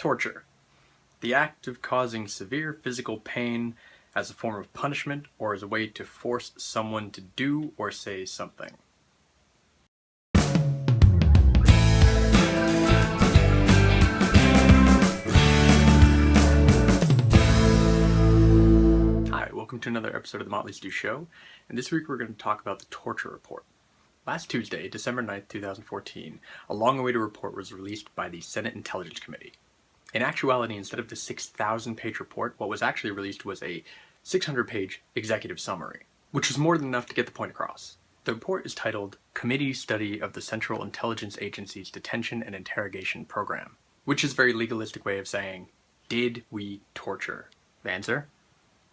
Torture. The act of causing severe physical pain as a form of punishment or as a way to force someone to do or say something. Hi, welcome to another episode of the Motley Show, and this week we're going to talk about the torture report. Last Tuesday, December 9th, 2014, a long-awaited report was released by the Senate Intelligence Committee. In actuality, instead of the 6,000-page report, what was actually released was a 600-page executive summary, which was more than enough to get the point across. The report is titled Committee Study of the Central Intelligence Agency's Detention and Interrogation Program, which is a very legalistic way of saying, did we torture? The answer?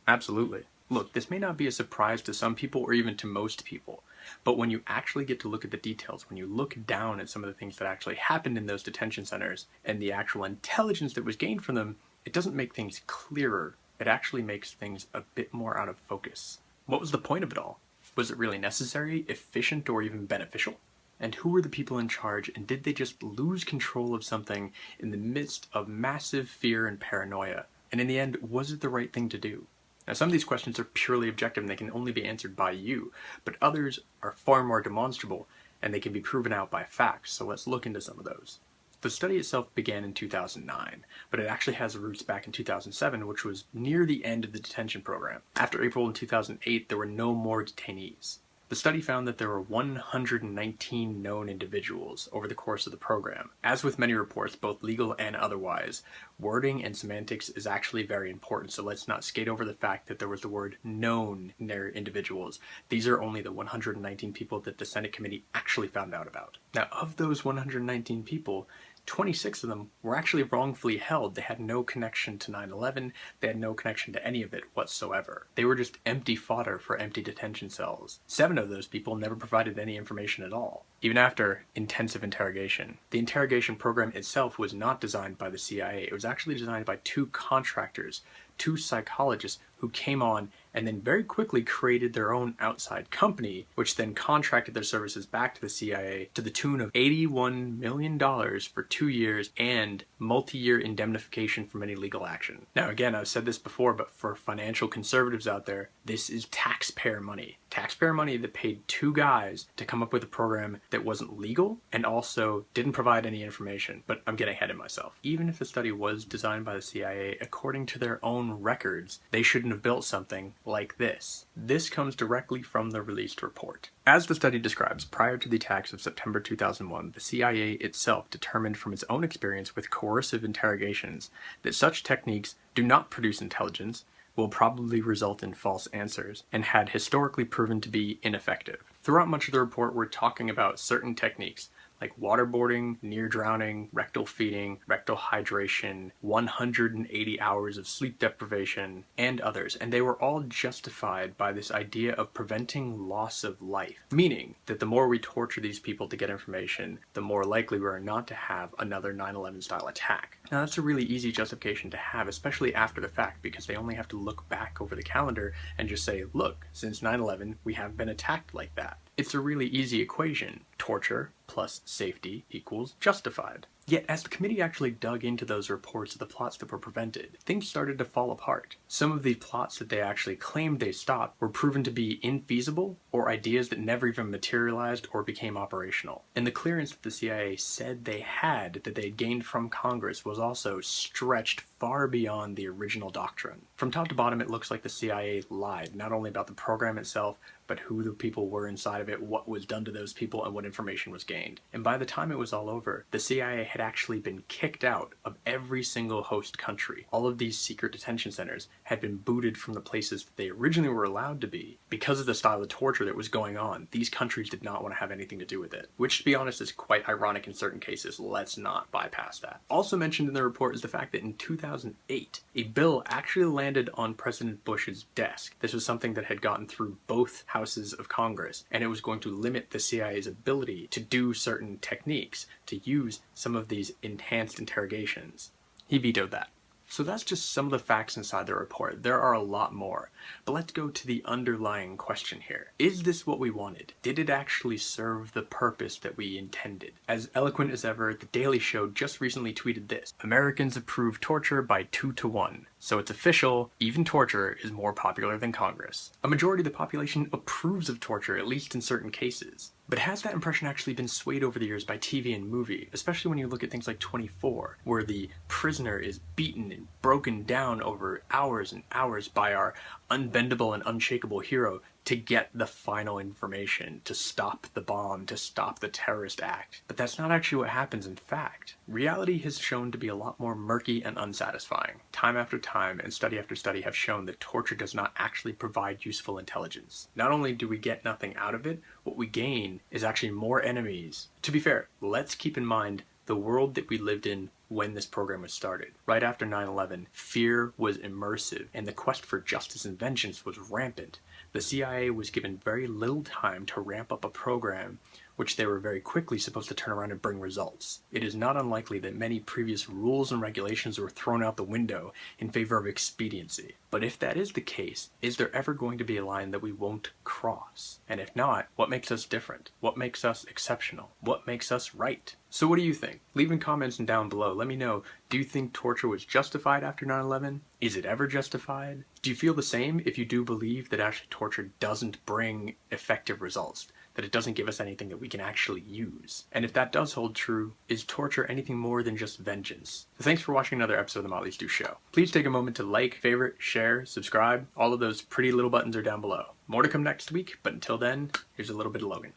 Absolutely. Look, this may not be a surprise to some people or even to most people, but when you actually get to look at the details, when you look down at some of the things that actually happened in those detention centers and the actual intelligence that was gained from them, it doesn't make things clearer. It actually makes things a bit more out of focus. What was the point of it all? Was it really necessary, efficient, or even beneficial? And who were the people in charge, and did they just lose control of something in the midst of massive fear and paranoia? And in the end, was it the right thing to do? Now, some of these questions are purely objective and they can only be answered by you, but others are far more demonstrable and they can be proven out by facts, so let's look into some of those. The study itself began in 2009, but it actually has roots back in 2007, which was near the end of the detention program. After April in 2008, there were no more detainees. The study found that there were 119 known individuals over the course of the program. As with many reports, both legal and otherwise, wording and semantics is actually very important, so let's not skate over the fact that there was the word known near individuals. These are only the 119 people that the Senate committee actually found out about. Now, of those 119 people, 26 of them were actually wrongfully held. They had no connection to 9/11, they had no connection to any of it whatsoever. They were just empty fodder for empty detention cells. 7 of those people never provided any information at all, even after intensive interrogation. The interrogation program itself was not designed by the CIA. It was actually designed by 2 contractors, 2 psychologists who came on and then very quickly created their own outside company, which then contracted their services back to the CIA to the tune of $81 million for 2 years and multi-year indemnification from any legal action. Now again, I've said this before, but for financial conservatives out there, this is taxpayer money. Taxpayer money that paid 2 guys to come up with a program that wasn't legal and also didn't provide any information. But I'm getting ahead of myself. Even if the study was designed by the CIA, according to their own records, they shouldn't have built something like this. This comes directly from the released report. As the study describes, prior to the attacks of September 2001, the CIA itself determined from its own experience with coercive interrogations that such techniques do not produce intelligence, will probably result in false answers, and had historically proven to be ineffective. Throughout much of the report, we're talking about certain techniques like waterboarding, near drowning, rectal feeding, rectal hydration, 180 hours of sleep deprivation, and others, and they were all justified by this idea of preventing loss of life, meaning that the more we torture these people to get information, the more likely we are not to have another 9/11 style attack. Now that's a really easy justification to have, especially after the fact, because they only have to look back over the calendar and just say, look, since 9/11 we have been attacked like that. It's a really easy equation. Torture plus safety equals justified. Yet, as the committee actually dug into those reports of the plots that were prevented, things started to fall apart. Some of the plots that they actually claimed they stopped were proven to be infeasible, or ideas that never even materialized or became operational. And the clearance that the CIA said they had, that they had gained from Congress, was also stretched far beyond the original doctrine. From top to bottom, it looks like the CIA lied, not only about the program itself, but who the people were inside of it, what was done to those people, and what information was gained. And by the time it was all over, the CIA had actually been kicked out of every single host country. All of these secret detention centers had been booted from the places that they originally were allowed to be. Because of the style of torture that was going on, these countries did not want to have anything to do with it. Which, to be honest, is quite ironic in certain cases. Let's not bypass that. Also mentioned in the report is the fact that in 2008, a bill actually landed on President Bush's desk. This was something that had gotten through both houses of Congress, and it was going to limit the CIA's ability to do certain techniques, to use some of these enhanced interrogations. He vetoed that. So that's just some of the facts inside the report. There are a lot more. But let's go to the underlying question here. Is this what we wanted? Did it actually serve the purpose that we intended? As eloquent as ever, The Daily Show just recently tweeted this: Americans approve torture by 2-1. So it's official, even torture is more popular than Congress. A majority of the population approves of torture, at least in certain cases. But has that impression actually been swayed over the years by TV and movie, especially when you look at things like 24, where the prisoner is beaten and broken down over hours and hours by our unbendable and unshakable hero to get the final information, to stop the bomb, to stop the terrorist act. But that's not actually what happens in fact. Reality has shown to be a lot more murky and unsatisfying. Time after time and study after study have shown that torture does not actually provide useful intelligence. Not only do we get nothing out of it, what we gain is actually more enemies. To be fair, let's keep in mind the world that we lived in when this program was started. Right after 9/11, fear was immersive and the quest for justice and vengeance was rampant. The CIA was given very little time to ramp up a program which they were very quickly supposed to turn around and bring results. It is not unlikely that many previous rules and regulations were thrown out the window in favor of expediency. But if that is the case, is there ever going to be a line that we won't cross? And if not, what makes us different? What makes us exceptional? What makes us right? So what do you think? Leave in comments and down below. Let me know, do you think torture was justified after 9/11? Is it ever justified? Do you feel the same if you do believe that actually torture doesn't bring effective results? That it doesn't give us anything that we can actually use? And if that does hold true, is torture anything more than just vengeance? So thanks for watching another episode of the Motley Show. Please take a moment to like, favorite, share, subscribe. All of those pretty little buttons are down below. More to come next week, but until then, here's a little bit of Logan.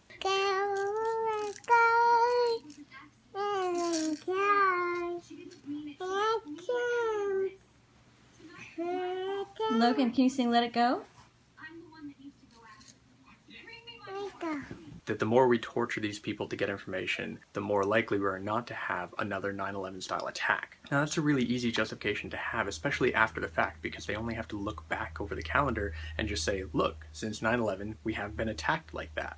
Logan, can you sing Let It Go? That the more we torture these people to get information, the more likely we are not to have another 9/11 style attack. Now that's a really easy justification to have, especially after the fact, because they only have to look back over the calendar and just say, look, since 9/11 we have been attacked like that.